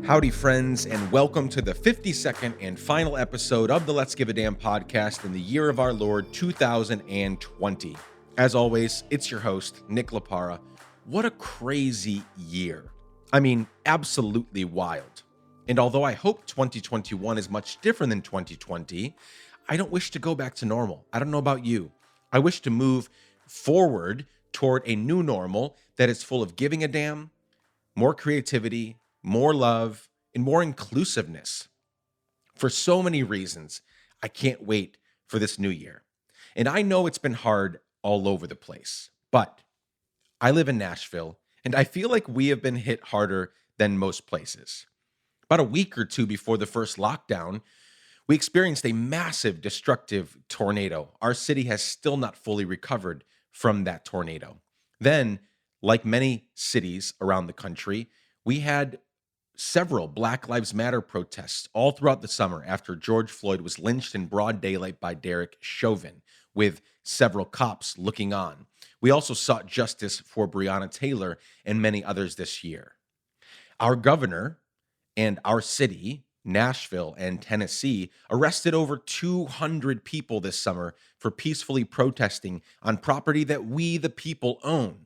Howdy, friends, and welcome to the 52nd and final episode of the Let's Give a Damn podcast in the year of our Lord 2020. As always, it's your host, Nick Lapara. What a crazy year. I mean, absolutely wild. And although I hope 2021 is much different than 2020, I don't wish to go back to normal. I don't know about you. I wish to move forward toward a new normal that is full of giving a damn, more creativity, more love, and more inclusiveness. For so many reasons, I can't wait for this new year. And I know it's been hard all over the place, but I live in Nashville, and I feel like we have been hit harder than most places. About a week or two before the first lockdown, we experienced a massive destructive tornado. Our city has still not fully recovered from that tornado. Then, like many cities around the country, we had several Black Lives Matter protests all throughout the summer after George Floyd was lynched in broad daylight by Derek Chauvin, with several cops looking on. We also sought justice for Breonna Taylor and many others this year. Our governor and our city, Nashville and Tennessee, arrested over 200 people this summer for peacefully protesting on property that we, the people, own.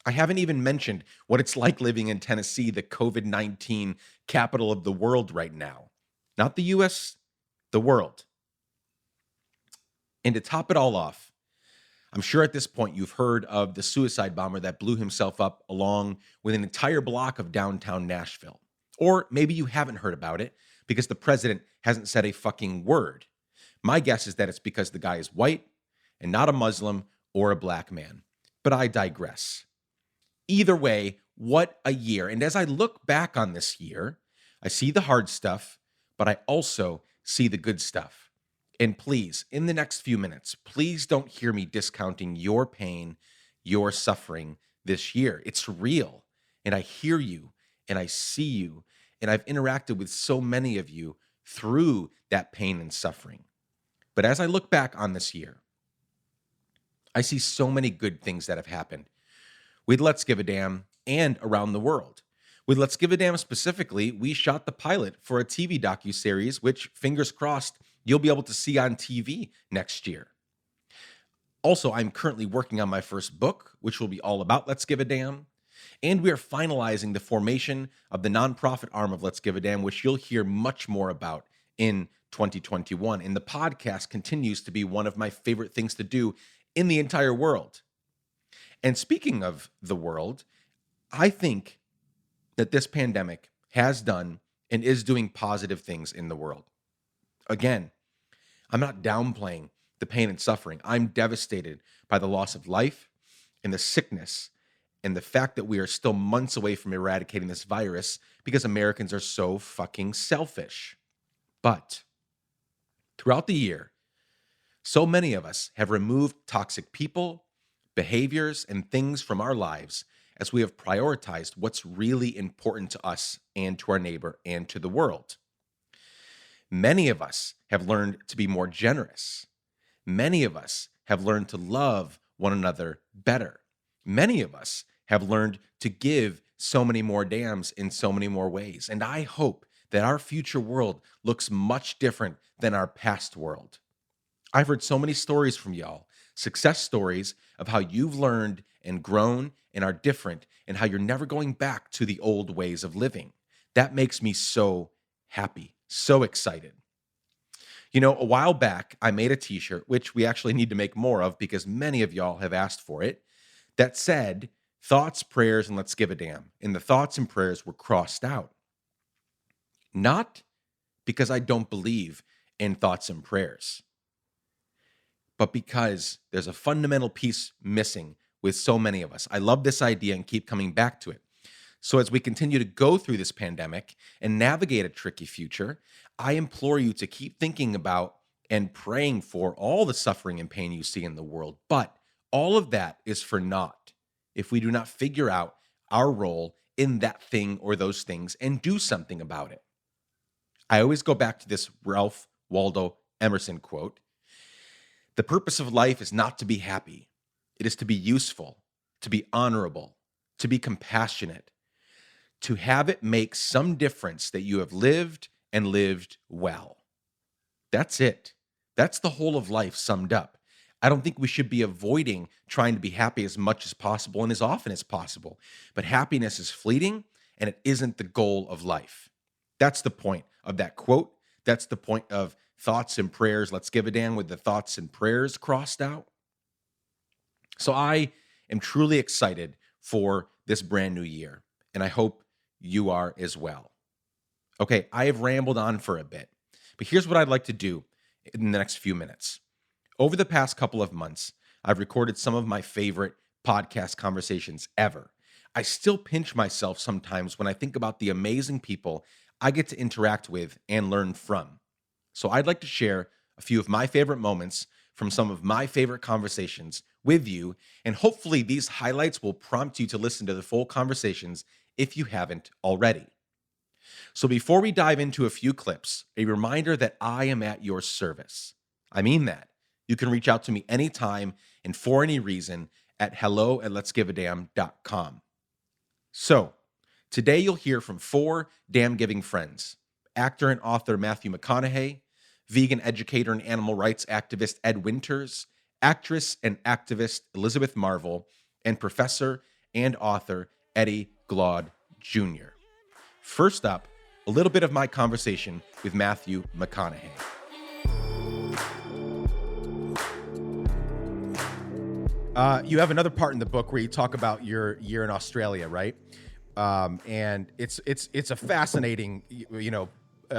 I haven't even mentioned what it's like living in Tennessee, the COVID-19 capital of the world right now. Not the US, the world. And to top it all off, I'm sure at this point you've heard of the suicide bomber that blew himself up along with an entire block of downtown Nashville. Or maybe you haven't heard about it because the president hasn't said a fucking word. My guess is that it's because the guy is white and not a Muslim or a black man. But I digress. Either way, what a year. And as I look back on this year, I see the hard stuff, but I also see the good stuff. And please, in the next few minutes, please don't hear me discounting your pain, your suffering this year. It's real. And I hear you and I see you. And I've interacted with so many of you through that pain and suffering. But as I look back on this year, I see so many good things that have happened with Let's Give a Damn and around the world. With Let's Give a Damn specifically, we shot the pilot for a TV docuseries, which, fingers crossed, you'll be able to see on TV next year. Also, I'm currently working on my first book, which will be all about Let's Give a Damn. And we are finalizing the formation of the nonprofit arm of Let's Give a Damn, which you'll hear much more about in 2021. And the podcast continues to be one of my favorite things to do in the entire world. And speaking of the world, I think that this pandemic has done and is doing positive things in the world. Again, I'm not downplaying the pain and suffering. I'm devastated by the loss of life and the sickness and the fact that we are still months away from eradicating this virus because Americans are so fucking selfish. But throughout the year, so many of us have removed toxic people, behaviors, and things from our lives as we have prioritized what's really important to us and to our neighbor and to the world. Many of us have learned to be more generous. Many of us have learned to love one another better. Many of us have learned to give so many more damns in so many more ways. And I hope that our future world looks much different than our past world. I've heard so many stories from y'all, success stories of how you've learned and grown and are different and how you're never going back to the old ways of living. That makes me so happy, so excited. You know, a while back, I made a t-shirt, which we actually need to make more of because many of y'all have asked for it, that said, thoughts, prayers, and let's give a damn. And the thoughts and prayers were crossed out. Not because I don't believe in thoughts and prayers, but because there's a fundamental piece missing with so many of us. I love this idea and keep coming back to it. So as we continue to go through this pandemic and navigate a tricky future, I implore you to keep thinking about and praying for all the suffering and pain you see in the world. But all of that is for naught if we do not figure out our role in that thing or those things and do something about it. I always go back to this Ralph Waldo Emerson quote. The purpose of life is not to be happy. It is to be useful, to be honorable, to be compassionate, to have it make some difference that you have lived and lived well. That's it. That's the whole of life summed up. I don't think we should be avoiding trying to be happy as much as possible and as often as possible. But happiness is fleeting and it isn't the goal of life. That's the point of that quote. That's the point of thoughts and prayers. Let's give a damn with the thoughts and prayers crossed out. So I am truly excited for this brand new year, and I hope you are as well. Okay, I have rambled on for a bit, but here's what I'd like to do in the next few minutes. Over the past couple of months, I've recorded some of my favorite podcast conversations ever. I still pinch myself sometimes when I think about the amazing people I get to interact with and learn from. So I'd like to share a few of my favorite moments from some of my favorite conversations with you, and hopefully these highlights will prompt you to listen to the full conversations if you haven't already. So before we dive into a few clips, a reminder that I am at your service. I mean that. You can reach out to me anytime and for any reason at hello@letsgiveadamn.com. So today you'll hear from 4 damn giving friends: actor and author Matthew McConaughey, vegan educator and animal rights activist Ed Winters, actress and activist Elizabeth Marvel, and professor and author Eddie Glaude Jr. First up, a little bit of my conversation with Matthew McConaughey. You have another part in the book where you talk about your year in Australia, right? And it's a fascinating,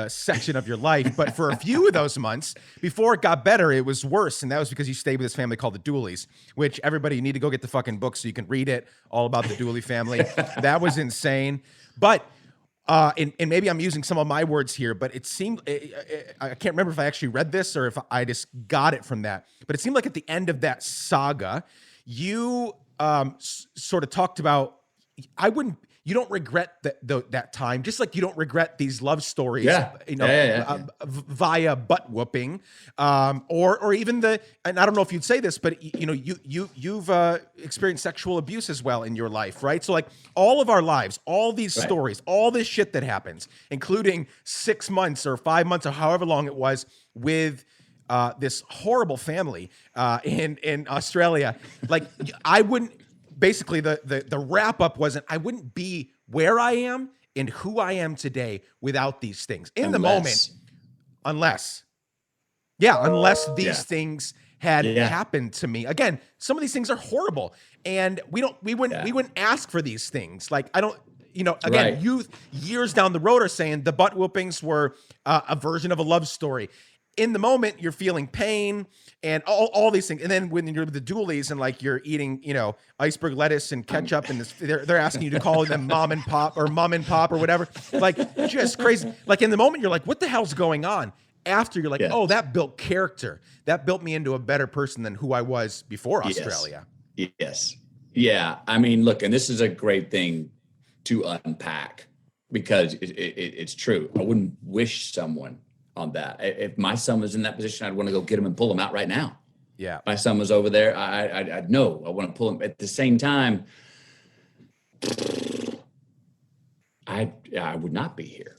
section of your life. But for a few of those months, before it got better, it was worse. And that was because you stayed with this family called the Dooleys, which everybody, you need to go get the fucking book so you can read it, all about the Dooley family. That was insane. But and maybe I'm using some of my words here, but it seemed, I can't remember if I actually read this or if I just got it from that, but it seemed like at the end of that saga, you sort of talked about, you don't regret that time, just like you don't regret these love stories, via butt whooping, or even and I don't know if you'd say this, but you've experienced sexual abuse as well in your life, right? So like all of our lives, all these stories, all this shit that happens, including 6 months or 5 months or however long it was with this horrible family in Australia. Like I wouldn't. Basically, the wrap up wasn't, I wouldn't be where I am and who I am today without these things in the moment, unless these things had happened to me. Again, some of these things are horrible, and we wouldn't ask for these things. Like I don't, you years down the road are saying the butt whoopings were a version of a love story. In the moment, you're feeling pain and all these things. And then when you're with the Dooleys and like you're eating, iceberg lettuce and ketchup and this, they're asking you to call them mom and pop or whatever. Like just crazy. Like in the moment, you're like, what the hell's going on? After you're like, oh, that built character. That built me into a better person than who I was before Australia. Yes. Yeah. I mean, look, and this is a great thing to unpack because it's true. I wouldn't wish someone on that. If my son was in that position, I'd want to go get him and pull him out right now. Yeah. My son was over there. I'd know. I want to pull him. At the same time, I would not be here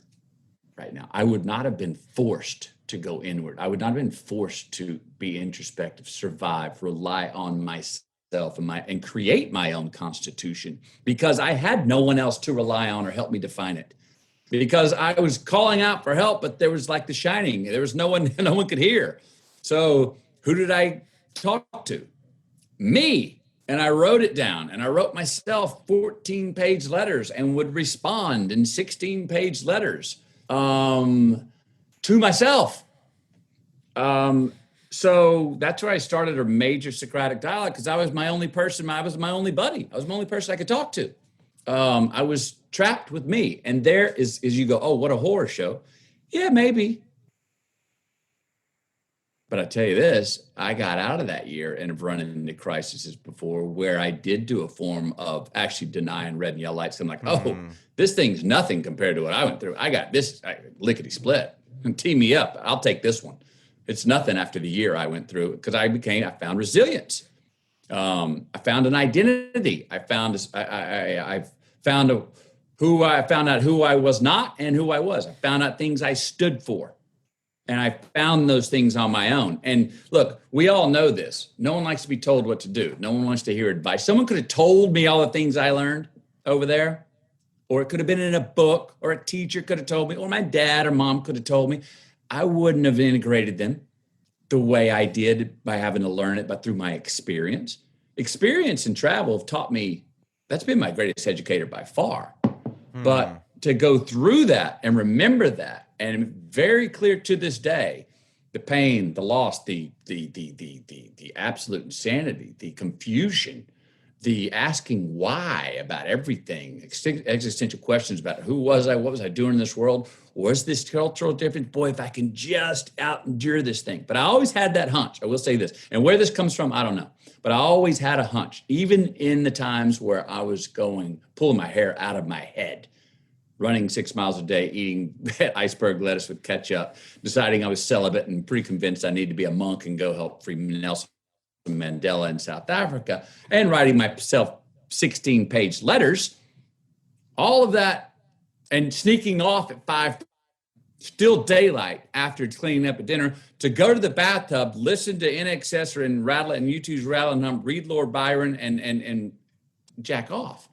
right now. I would not have been forced to go inward. I would not have been forced to be introspective, survive, rely on myself and create my own constitution because I had no one else to rely on or help me define it. Because I was calling out for help, but there was like The Shining. There was no one could hear. So who did I talk to? Me. And I wrote it down. And I wrote myself 14-page letters and would respond in 16-page letters to myself. So that's where I started a major Socratic dialogue because I was my only person. I was my only buddy. I was the only person I could talk to. I was trapped with me. And there is you go, oh, what a horror show. Yeah, maybe. But I tell you this, I got out of that year and have run into crises before where I did do a form of actually denying red and yellow lights. I'm like, oh, this thing's nothing compared to what I went through. I got this lickety split. Tee me up. I'll take this one. It's nothing after the year I went through because I found resilience. I found an identity. I found I found out who I was not and who I was. I found out things I stood for. And I found those things on my own. And look, we all know this. No one likes to be told what to do. No one wants to hear advice. Someone could have told me all the things I learned over there, or it could have been in a book, or a teacher could have told me, or my dad or mom could have told me. I wouldn't have integrated them the way I did by having to learn it, but through my experience. Experience and travel have taught me, that's been my greatest educator by far. But to go through that and remember that, and very clear to this day, the pain, the loss, the absolute insanity, the confusion, the asking why about everything, existential questions about who was I, what was I doing in this world, was this cultural difference? Boy, if I can just out endure this thing. But I always had that hunch. I will say this, and where this comes from, I don't know. But I always had a hunch, even in the times where I was pulling my hair out of my head, running 6 miles a day, eating iceberg lettuce with ketchup, deciding I was celibate and pretty convinced I needed to be a monk and go help free Nelson Mandela in South Africa, and writing myself 16-page letters, all of that, and sneaking off at 5, still daylight after cleaning up at dinner, to go to the bathtub, listen to NXS and Rattle and U2's Rattle and Hump, read Lord Byron, and jack off.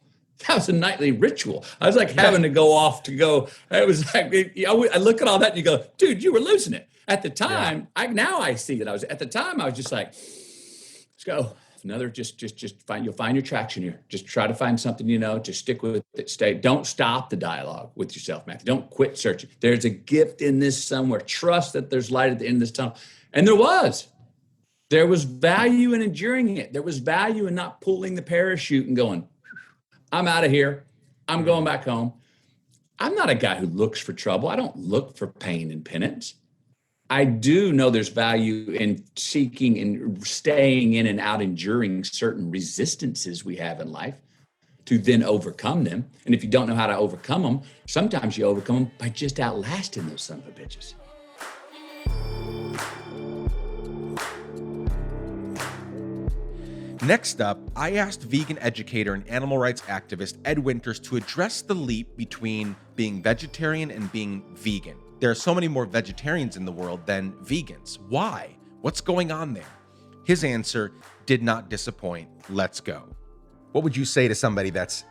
That was a nightly ritual. I was like having to go off to go. It was like, I look at all that and you go, dude, you were losing it. At the time, now I see that at the time, I was just like, let's go. You'll find your traction here. Just try to find something, just stick with it. Don't stop the dialogue with yourself, Matthew. Don't quit searching. There's a gift in this somewhere. Trust that there's light at the end of this tunnel. And there was value in enduring it. There was value in not pulling the parachute and going, I'm out of here. I'm going back home. I'm not a guy who looks for trouble. I don't look for pain and penance. I do know there's value in seeking and staying in and out, enduring certain resistances we have in life to then overcome them. And if you don't know how to overcome them, sometimes you overcome them by just outlasting those son of a bitches. Next up, I asked vegan educator and animal rights activist Ed Winters to address the leap between being vegetarian and being vegan. There are so many more vegetarians in the world than vegans. Why? What's going on there? His answer did not disappoint. Let's go. What would you say to somebody that's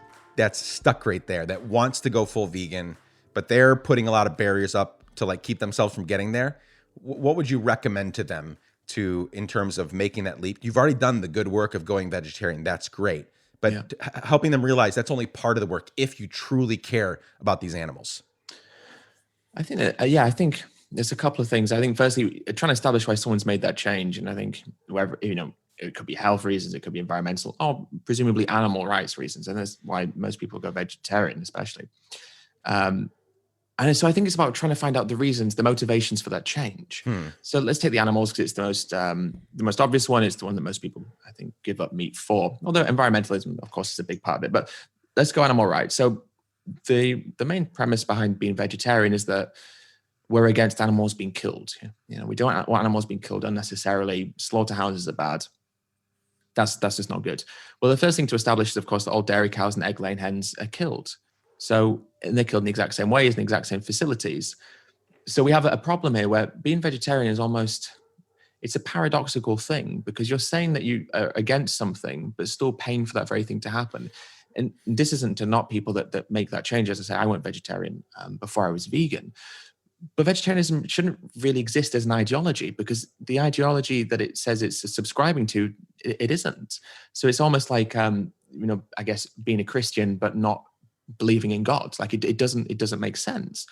stuck right there, that wants to go full vegan, but they're putting a lot of barriers up to keep themselves from getting there? What would you recommend to them in terms of making that leap? You've already done the good work of going vegetarian. That's great. But helping them realize that's only part of the work if you truly care about these animals. I think there's a couple of things. I think firstly, trying to establish why someone's made that change. And I think whether, it could be health reasons, it could be environmental, or presumably animal rights reasons. And that's why most people go vegetarian, especially. And so I think it's about trying to find out the reasons, the motivations for that change. So let's take the animals, because it's the most obvious one. It's the one that most people, I think, give up meat for. Although environmentalism, of course, is a big part of it. But let's go animal rights. So the main premise behind being vegetarian is that we're against animals being killed. We don't want animals being killed unnecessarily. Slaughterhouses are bad. That's just not good. Well, the first thing to establish is, of course, that all dairy cows and egg-laying hens are killed. And they're killed in the exact same ways, in the exact same facilities. So we have a problem here where being vegetarian is it's a paradoxical thing, because you're saying that you are against something, but still paying for that very thing to happen. And this isn't to knock people that make that change. As I say, I went vegetarian before I was vegan. But vegetarianism shouldn't really exist as an ideology, because the ideology that it says it's subscribing to, it isn't. So it's almost like, I guess being a Christian, but not believing in God. It doesn't make sense.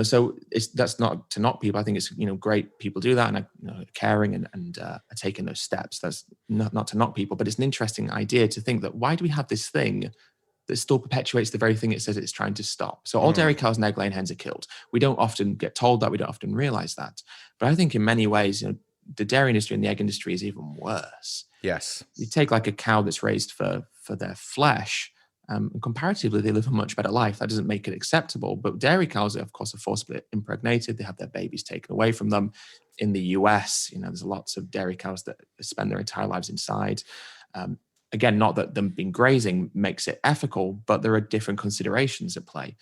So that's not to knock people. I think it's, great people do that and are caring and are taking those steps. That's not to knock people, but it's an interesting idea to think that why do we have this thing that still perpetuates the very thing it says it's trying to stop? So all dairy cows and egg-laying hens are killed. We don't often get told that. We don't often realize that. But I think in many ways, the dairy industry and the egg industry is even worse. Yes. You take a cow that's raised for their flesh, and comparatively, they live a much better life. That doesn't make it acceptable. But dairy cows, of course, are forcibly impregnated. They have their babies taken away from them. In the US, there's lots of dairy cows that spend their entire lives inside. Again, not that them being grazing makes it ethical, but there are different considerations at play.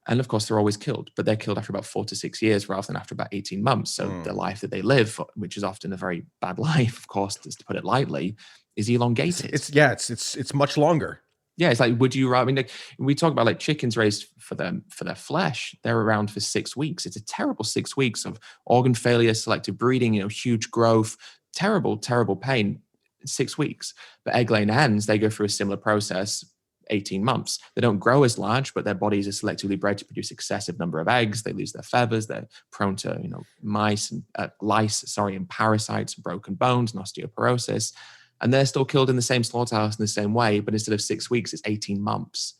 And of course, they're always killed, but they're killed after about 4 to 6 years rather than after about 18 months. So the life that they live, which is often a very bad life, of course, just to put it lightly, is elongated. It's much longer. Yeah, it's like, would you rather? I mean, like, we talk about like chickens raised for their flesh. They're around for 6 weeks. It's a terrible 6 weeks of organ failure, selective breeding, huge growth, terrible, terrible pain. 6 weeks. But egg-laying hens, they go through a similar process, 18 months. They don't grow as large, but their bodies are selectively bred to produce excessive number of eggs. They lose their feathers. They're prone to, lice and parasites, broken bones, and osteoporosis. And they're still killed in the same slaughterhouse in the same way, but instead of 6 weeks, it's 18 months.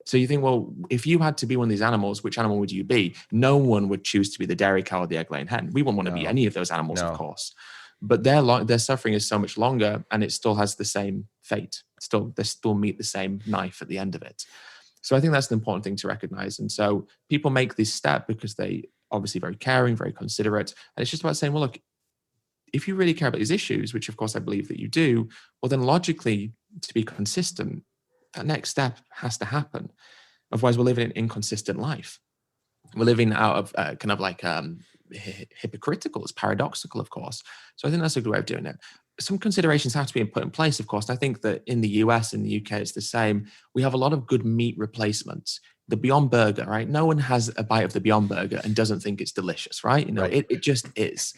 So you think, well, if you had to be one of these animals, which animal would you be? No one would choose to be the dairy cow or the egg-laying hen. We wouldn't want to be any of those animals, of course. But their suffering is so much longer, and it still has the same fate. They still meet the same knife at the end of it. So I think that's an important thing to recognize. And so people make this step because they obviously very caring, very considerate. And it's just about saying, well, look, if you really care about these issues, which of course I believe that you do, well, then logically, to be consistent, that next step has to happen. Otherwise, we're living an inconsistent life. We're living out of kind of like hypocritical. It's paradoxical, of course. So I think that's a good way of doing it. Some considerations have to be put in place, of course. I think that in the US and the UK, it's the same. We have a lot of good meat replacements. The Beyond Burger, right? No one has a bite of the Beyond Burger and doesn't think it's delicious, right? It just is.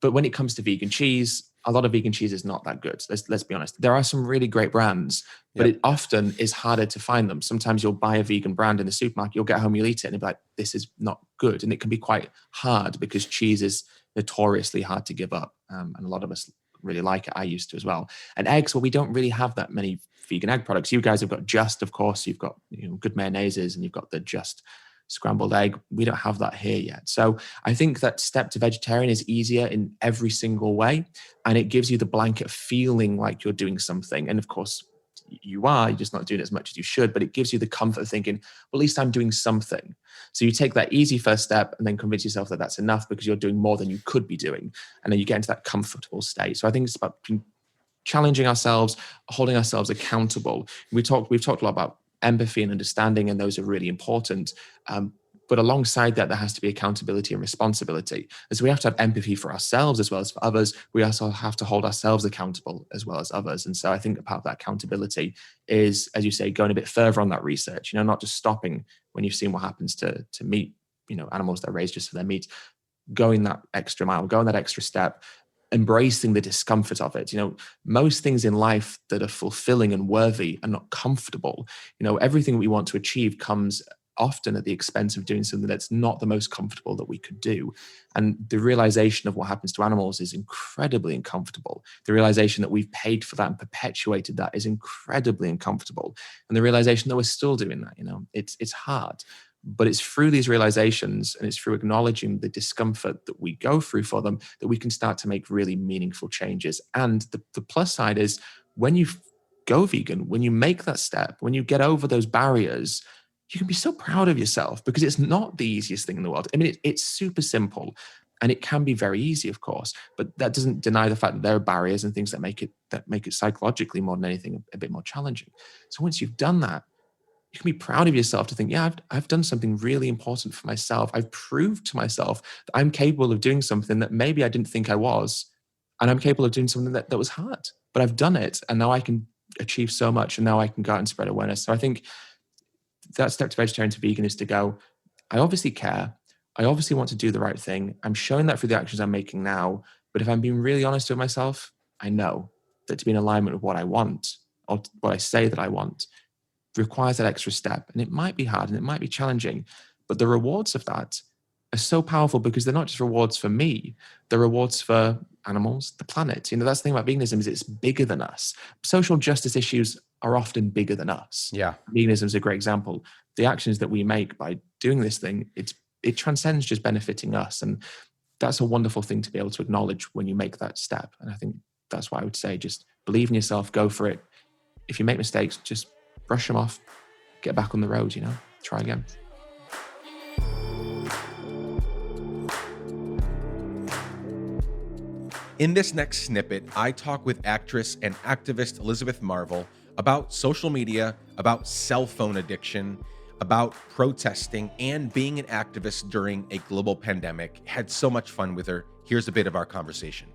But when it comes to vegan cheese, a lot of vegan cheese is not that good. Let's be honest. There are some really great brands, but it often is harder to find them. Sometimes you'll buy a vegan brand in the supermarket, you'll get home, you'll eat it, and you'll be like, this is not good. And it can be quite hard because cheese is notoriously hard to give up. And a lot of us really like it. I used to as well. And eggs, well, we don't really have that many vegan egg products. You guys have got Just, of course. You've got good mayonnaises, and you've got the Just scrambled egg. We don't have that here yet. So I think that step to vegetarian is easier in every single way. And it gives you the blanket feeling like you're doing something. And of course, you're just not doing as much as you should, but it gives you the comfort of thinking, well, at least I'm doing something. So you take that easy first step and then convince yourself that that's enough because you're doing more than you could be doing. And then you get into that comfortable state. So I think it's about challenging ourselves, holding ourselves accountable. We've talked a lot about empathy and understanding, and those are really important. But alongside that, there has to be accountability and responsibility. And so we have to have empathy for ourselves as well as for others. We also have to hold ourselves accountable as well as others. And so I think part of that accountability is, as you say, going a bit further on that research, not just stopping when you've seen what happens to meat, animals that are raised just for their meat, going that extra mile, going that extra step, embracing the discomfort of it. Most things in life that are fulfilling and worthy are not comfortable. Everything we want to achieve comes often at the expense of doing something that's not the most comfortable that we could do. And the realization of what happens to animals is incredibly uncomfortable. The realization that we've paid for that and perpetuated that is incredibly uncomfortable. And the realization that we're still doing that, it's hard. But it's through these realizations and it's through acknowledging the discomfort that we go through for them that we can start to make really meaningful changes. And the plus side is when you go vegan, when you make that step, when you get over those barriers, you can be so proud of yourself because it's not the easiest thing in the world. I mean, it's super simple and it can be very easy, of course, but that doesn't deny the fact that there are barriers and things that make it psychologically more than anything a bit more challenging. So once you've done that, you can be proud of yourself to think, yeah, I've done something really important for myself. I've proved to myself that I'm capable of doing something that maybe I didn't think I was. And I'm capable of doing something that was hard, but I've done it. And now I can achieve so much. And now I can go out and spread awareness. So I think that step to vegetarian to vegan is to go, I obviously care. I obviously want to do the right thing. I'm showing that through the actions I'm making now. But if I'm being really honest with myself, I know that to be in alignment with what I want or what I say that I want requires that extra step. And it might be hard and it might be challenging, but the rewards of that are so powerful because they're not just rewards for me, they're rewards for animals, the planet. That's the thing about veganism is it's bigger than us. Social justice issues are often bigger than us. Yeah. Veganism is a great example. The actions that we make by doing this thing, it transcends just benefiting us. And that's a wonderful thing to be able to acknowledge when you make that step. And I think that's why I would say just believe in yourself, go for it. If you make mistakes, just brush them off, get back on the road, try again. In this next snippet, I talk with actress and activist Elizabeth Marvel about social media, about cell phone addiction, about protesting, and being an activist during a global pandemic. Had so much fun with her. Here's a bit of our conversation.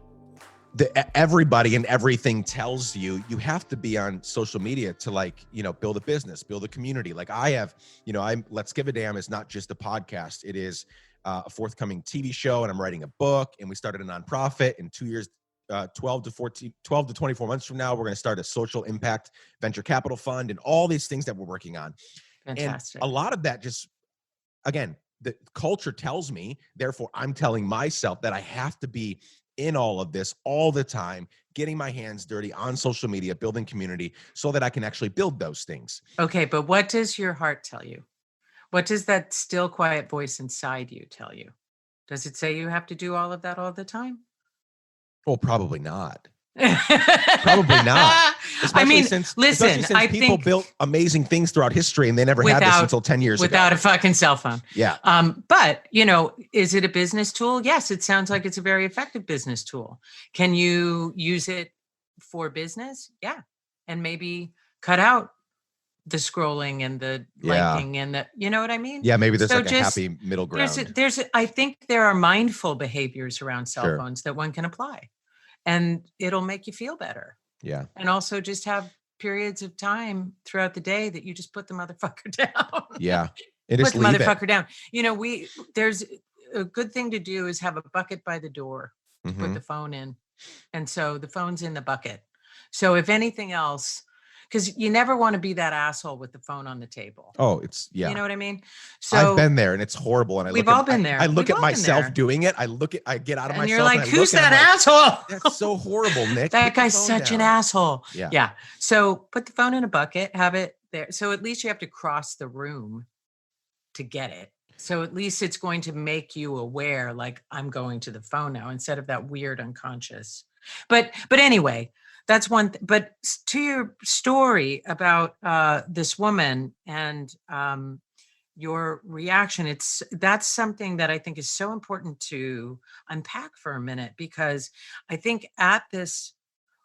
Everybody and everything tells you have to be on social media to, like, build a business, build a community. Like I have, I'm Let's Give a Damn is not just a podcast. It is a forthcoming TV show, and I'm writing a book, and we started a nonprofit in 2 years. 12 to 24 months from now, we're going to start a social impact venture capital fund, and all these things that we're working on. Fantastic. And a lot of that just, again, the culture tells me, therefore I'm telling myself that I have to be in all of this all the time, getting my hands dirty on social media, building community, so that I can actually build those things. Okay, but what does your heart tell you? What does that still quiet voice inside you tell you? Does it say you have to do all of that all the time? Well, probably not. Probably not. Especially since I people think built amazing things throughout history, and they never had this until 10 years without ago. a fucking cell phone. Yeah. But is it a business tool? Yes, it sounds like it's a very effective business tool. Can you use it for business? Yeah. And maybe cut out the scrolling and the liking and the, you know what I mean? Yeah, maybe there's So like a happy middle ground. I think there are mindful behaviors around cell Sure. phones that one can apply, and it'll make you feel better. Yeah. And also just have periods of time throughout the day that you just put the motherfucker down. Yeah. And Put just the leave motherfucker it. down. There's a good thing to do is have a bucket by the door to put Mhm. the phone in. And so the phone's in the bucket. So if anything else, because you never want to be that asshole with the phone on the table. Oh, it's, yeah. You know what I mean? So I've been there, and it's horrible. And we've all been there. I look We've at all been myself there. doing it. I get out of and myself. you're like, and I who's look and that I'm like, asshole? That's so horrible, Nick. That Put the guy's phone such an down. asshole. Yeah. Yeah. So put the phone in a bucket, have it there. So at least you have to cross the room to get it. So at least it's going to make you aware, like, I'm going to the phone now, instead of that weird unconscious. But anyway, that's one. But to your story about this woman and your reaction, that's something that I think is so important to unpack for a minute, because I think at this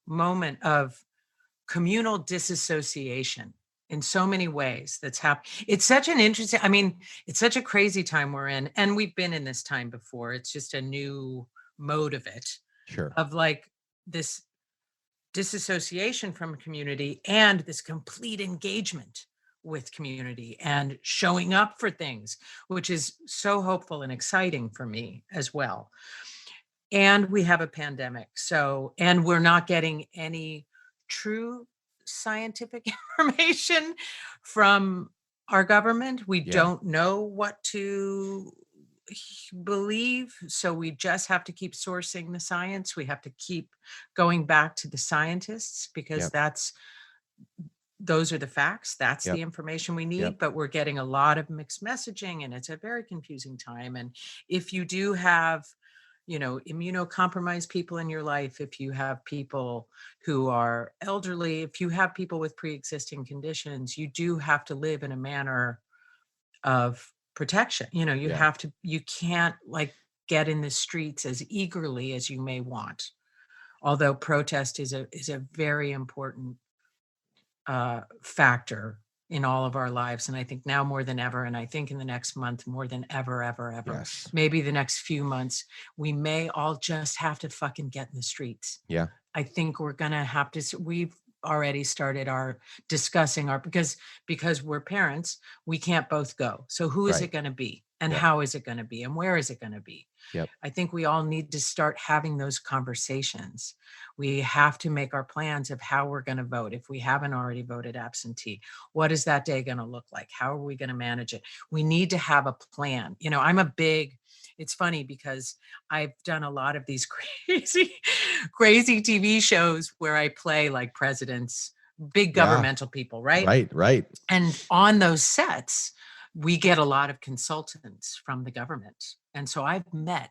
moment of communal disassociation in so many ways that's happened, it's such an interesting, it's such a crazy time we're in, and we've been in this time before. It's just a new mode of it, Sure. of like this disassociation from community and this complete engagement with community and showing up for things, which is so hopeful and exciting for me as well. And we have a pandemic. And we're not getting any true scientific information from our government. We don't know what to believe. So we just have to keep sourcing the science. We have to keep going back to the scientists, because those are the facts. That's the information we need. But we're getting a lot of mixed messaging, and it's a very confusing time. And if you do have, immunocompromised people in your life, if you have people who are elderly, if you have people with pre-existing conditions, you do have to live in a manner of protection. You can't like get in the streets as eagerly as you may want. Although protest is a very important factor in all of our lives. And I think now more than ever, and I think in the next month more than ever, Yes. maybe the next few months, we may all just have to fucking get in the streets. Yeah. I think we're going to have to, we've already started discussing because we're parents, we can't both go. So who is it going to be? And how is it going to be? And where is it going to be? Yep. I think we all need to start having those conversations. We have to make our plans of how we're going to vote. If we haven't already voted absentee, what is that day going to look like? How are we going to manage it? We need to have a plan. It's funny because I've done a lot of these crazy TV shows where I play like presidents, big governmental people, right? Right. And on those sets, we get a lot of consultants from the government. And so I've met,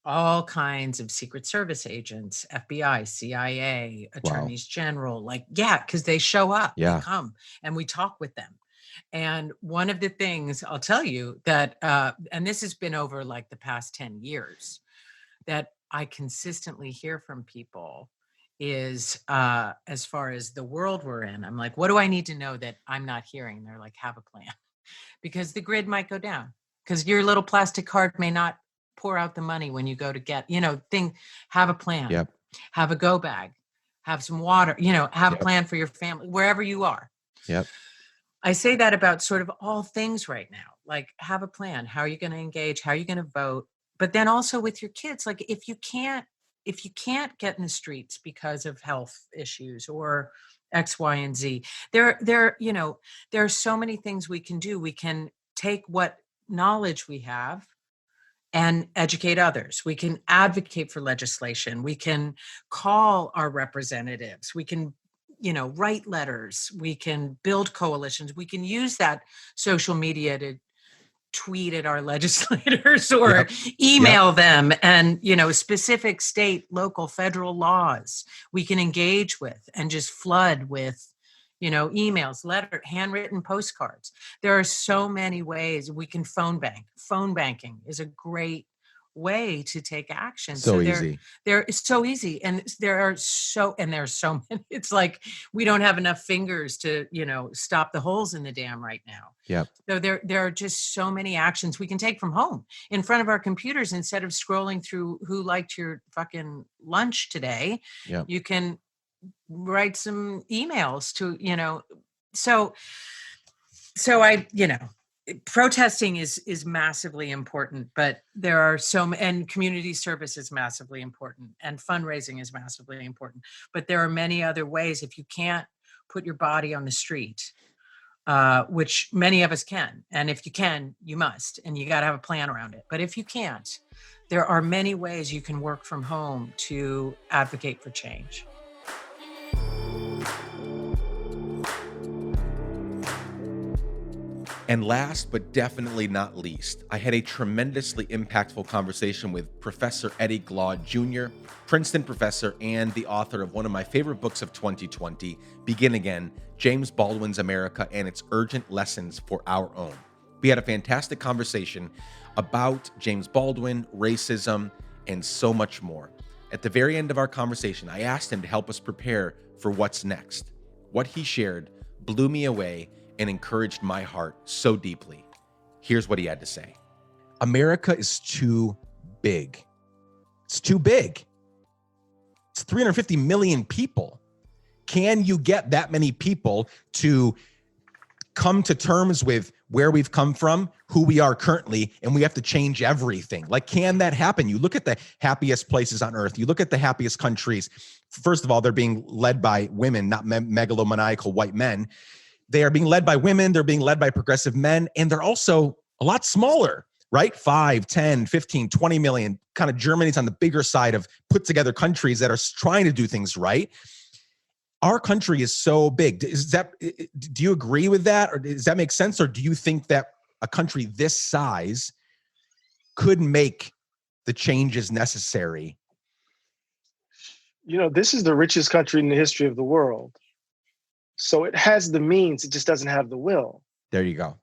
all kinds of Secret Service agents, FBI, CIA, attorneys general, because they show up, they come, and we talk with them. And one of the things I'll tell you that, and this has been over like the past 10 years, that I consistently hear from people is as far as the world we're in, I'm like, what do I need to know that I'm not hearing? They're like, have a plan, because the grid might go down, because your little plastic card may not pour out the money when you go to get, have a plan, Yep. have a go bag, have some water, have a Yep. plan for your family, wherever you are. Yep. I say that about sort of all things right now, like have a plan. How are you going to engage? How are you going to vote? But then also with your kids, like if you can't get in the streets because of health issues or X, Y, and Z, there are so many things we can do. We can take what knowledge we have and educate others. We can advocate for legislation. We can call our representatives. We can, write letters. We can build coalitions. We can use that social media to tweet at our legislators or Yep. email them, and specific state, local, federal laws we can engage with and just flood with emails, handwritten postcards. There are so many ways. We can phone banking is a great way to take action. So easy. There is so easy, and there's so many. It's like we don't have enough fingers to stop the holes in the dam right now. Yep. So there are just so many actions we can take from home in front of our computers, instead of scrolling through who liked your fucking lunch today. Yep. You can write some emails to so I protesting is massively important, but there are and community service is massively important, and fundraising is massively important, but there are many other ways. If you can't put your body on the street, which many of us can, and if you can, you must, and you got to have a plan around it. But if you can't, there are many ways you can work from home to advocate for change. And last but definitely not least, I had a tremendously impactful conversation with Professor Eddie Glaude Jr., Princeton professor and the author of one of my favorite books of 2020, Begin Again, James Baldwin's America and Its Urgent Lessons for Our Own. We had a fantastic conversation about James Baldwin, racism, and so much more. At the very end of our conversation, I asked him to help us prepare for what's next. What he shared blew me away and encouraged my heart so deeply. Here's what he had to say. America is too big. It's too big. It's 350 million people. Can you get that many people to come to terms with where we've come from, who we are currently, and we have to change everything? Like, can that happen? You look at the happiest places on earth. You look at the happiest countries. First of all, they're being led by women, not megalomaniacal white men. They are being led by women. They're being led by progressive men. And they're also a lot smaller, right? 5, 10, 15, 20 million. Kind of Germany's on the bigger side of put together countries that are trying to do things right. Our country is so big. Do you agree with that? Or does that make sense? Or do you think that a country this size could make the changes necessary? This is the richest country in the history of the world. So it has the means, it just doesn't have the will. There you go.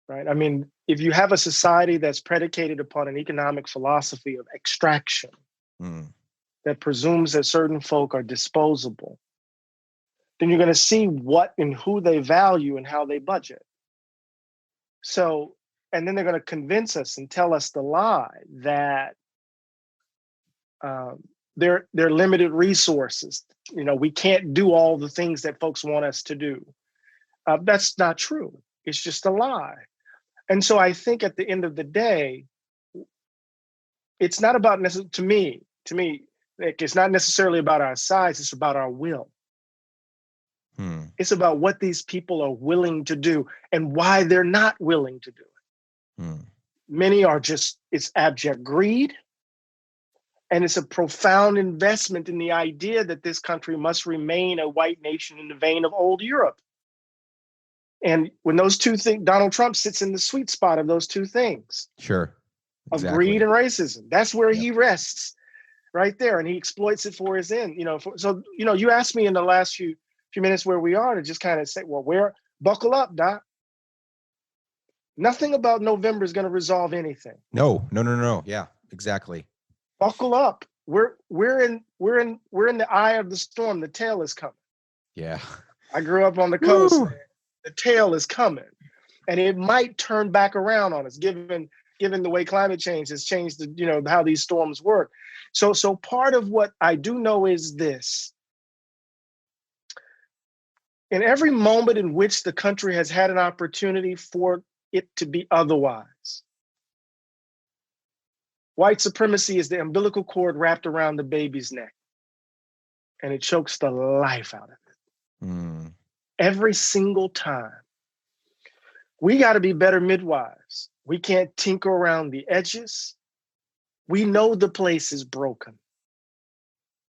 Right? I mean, if you have a society that's predicated upon an economic philosophy of extraction that presumes that certain folk are disposable, then you're going to see what and who they value and how they budget. So, and then they're going to convince us and tell us the lie that they're limited resources. We can't do all the things that folks want us to do. That's not true. It's just a lie. And so I think at the end of the day, it's not about to me, it's not necessarily about our size. It's about our will. It's about what these people are willing to do and why they're not willing to do it. Many are it's abject greed. And it's a profound investment in the idea that this country must remain a white nation in the vein of old Europe. And when those two things, Donald Trump sits in the sweet spot of those two things. Sure. Exactly. Of greed and racism. That's where he rests right there. And he exploits it for his end. You asked me in the last few minutes where we are, to just kind of say, well, buckle up, Doc. Nothing about November is going to resolve anything. No. Yeah, exactly. buckle up. We're in the eye of the storm. The tail is coming. Yeah. I grew up on the coast. Woo. The tail is coming, and it might turn back around on us, given the way climate change has changed how these storms work. So part of what I do know is this: in every moment in which the country has had an opportunity for it to be otherwise, white supremacy is the umbilical cord wrapped around the baby's neck, and it chokes the life out of it. Mm. Every single time. We got to be better midwives. We can't tinker around the edges. We know the place is broken.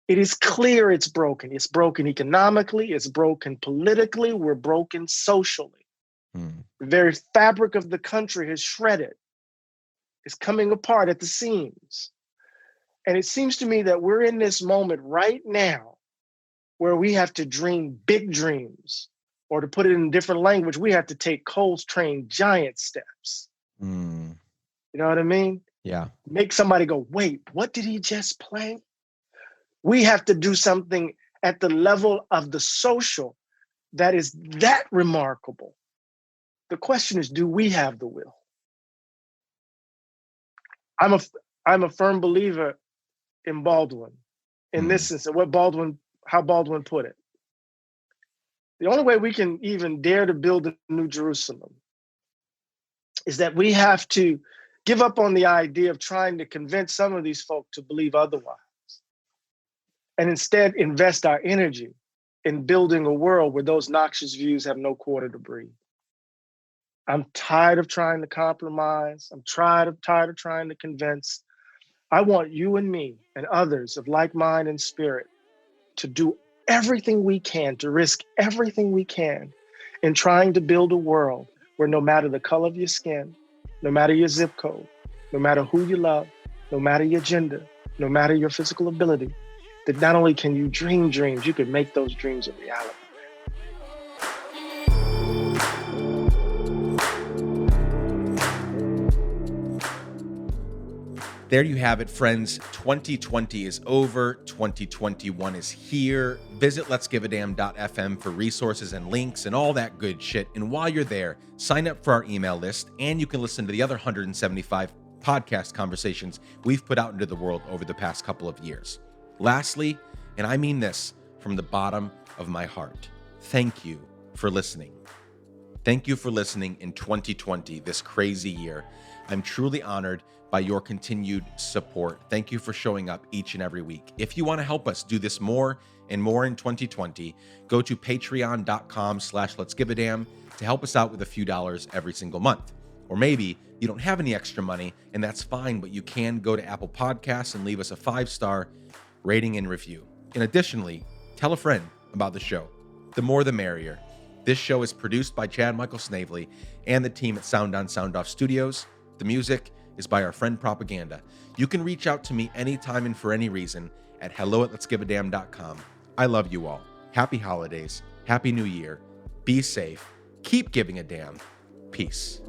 It is clear it's broken. It's broken economically. It's broken politically. We're broken socially. Mm. The very fabric of the country has shredded. It's coming apart at the seams. And it seems to me that we're in this moment right now where we have to dream big dreams, or to put it in different language, we have to take Cole's train giant steps. Mm. You know what I mean? Yeah. Make somebody go, wait, what did he just play? We have to do something at the level of the social that is that remarkable. The question is, do we have the will? I'm a firm believer in Baldwin, in this sense, how Baldwin put it. The only way we can even dare to build a new Jerusalem is that we have to give up on the idea of trying to convince some of these folk to believe otherwise, and instead invest our energy in building a world where those noxious views have no quarter to breathe. I'm tired of trying to compromise. I'm tired of trying to convince. I want you and me and others of like mind and spirit to do everything we can, to risk everything we can in trying to build a world where no matter the color of your skin, no matter your zip code, no matter who you love, no matter your gender, no matter your physical ability, that not only can you dream dreams, you can make those dreams a reality. There you have it, friends. 2020 is over. 2021 is here. Visit letsgiveadamn.fm for resources and links and all that good shit. And while you're there, sign up for our email list, and you can listen to the other 175 podcast conversations we've put out into the world over the past couple of years. Lastly, and I mean this from the bottom of my heart, thank you for listening. Thank you for listening in 2020, this crazy year. I'm truly honored by your continued support. Thank you for showing up each and every week. If you want to help us do this more and more in 2020, go to patreon.com/letsgiveadamn to help us out with a few dollars every single month. Or maybe you don't have any extra money, and that's fine, but you can go to Apple Podcasts and leave us a 5-star rating and review. And additionally, tell a friend about the show. The more the merrier. This show is produced by Chad Michael Snavely and the team at Sound On Sound Off Studios. The music is by our friend Propaganda. You can reach out to me anytime and for any reason at hello@letsgiveadamn.com. I love you all. Happy holidays. Happy New Year. Be safe. Keep giving a damn. Peace.